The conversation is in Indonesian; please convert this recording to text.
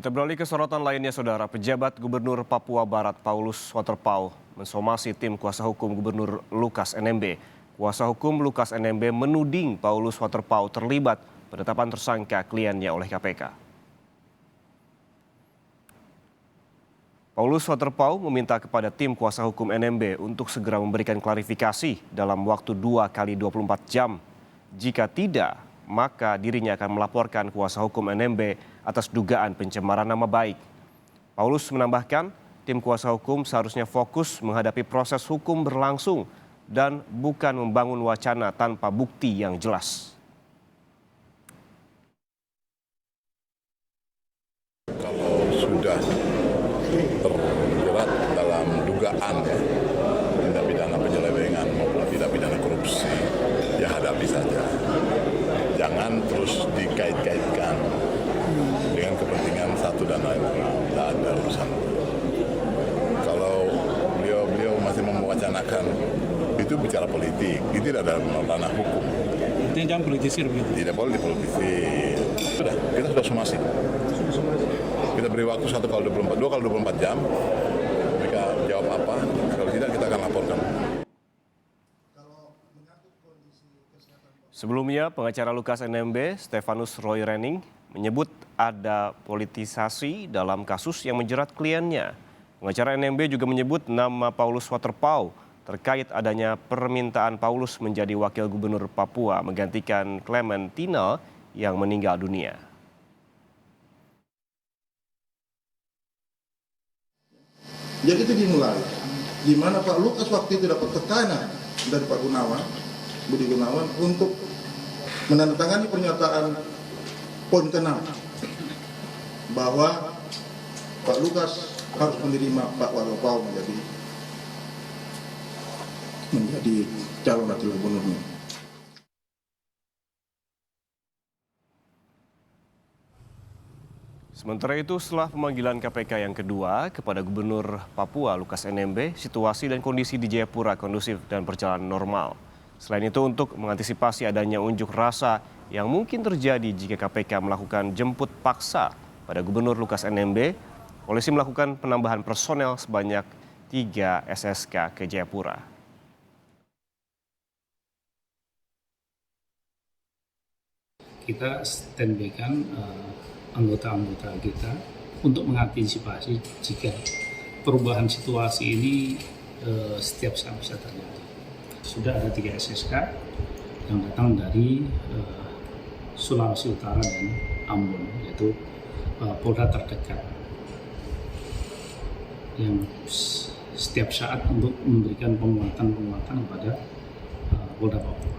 Kita beralih ke sorotan lainnya, Saudara. Pejabat Gubernur Papua Barat Paulus Waterpauw mensomasi tim kuasa hukum Gubernur Lukas NMB. Kuasa hukum Lukas NMB menuding Paulus Waterpauw terlibat penetapan tersangka kliennya oleh KPK. Paulus Waterpauw meminta kepada tim kuasa hukum NMB untuk segera memberikan klarifikasi dalam waktu 2 kali 24 jam. Jika tidak, maka dirinya akan melaporkan kuasa hukum NMB atas dugaan pencemaran nama baik. Paulus menambahkan, tim kuasa hukum seharusnya fokus menghadapi proses hukum berlangsung dan bukan membangun wacana tanpa bukti yang jelas. Kalau sudah terjerat dalam dugaan tindak pidana penyelewengan maupun tindak pidana korupsi, ya hadapi saja. Jangan terus dikait-kaitkan dengan kepentingan satu dan lain. Tidak ada urusan. Kalau beliau masih mewacanakan, itu bicara politik. Itu tidak ada ranah hukum. Itu jangan politisir begitu. Tidak boleh dipolitisir. Sudah, kita sudah somasi. Kita beri waktu 2 kali 24 jam. Mereka jawab apa, kalau tidak kita akan laporkan. Sebelumnya, pengacara Lukas NMB, Stefanus Roy Rening, menyebut ada politisasi dalam kasus yang menjerat kliennya. Pengacara NMB juga menyebut nama Paulus Waterpauw terkait adanya permintaan Paulus menjadi wakil gubernur Papua menggantikan Clementina yang meninggal dunia. Jadi itu dimulai, di mana Pak Lukas waktu itu dapat tekanan dari Pak Budi Gunawan untuk menandatangani pernyataan poin ke-6 bahwa Pak Lukas harus menerima Pak Waterpauw menjadi calon wakil gubernurnya. Sementara itu, setelah pemanggilan KPK yang kedua kepada Gubernur Papua Lukas NMB, situasi dan kondisi di Jayapura kondusif dan berjalan normal. Selain itu, untuk mengantisipasi adanya unjuk rasa yang mungkin terjadi jika KPK melakukan jemput paksa pada Gubernur Lukas NMB, polisi melakukan penambahan personel sebanyak 3 SSK ke Jayapura. Kita standby-kan anggota-anggota kita untuk mengantisipasi jika perubahan situasi ini setiap saat bisa terjadi. Sudah ada 3 SSK yang datang dari Sulawesi Utara dan Ambon, yaitu Polda terdekat yang setiap saat untuk memberikan penguatan kepada Polda Papua.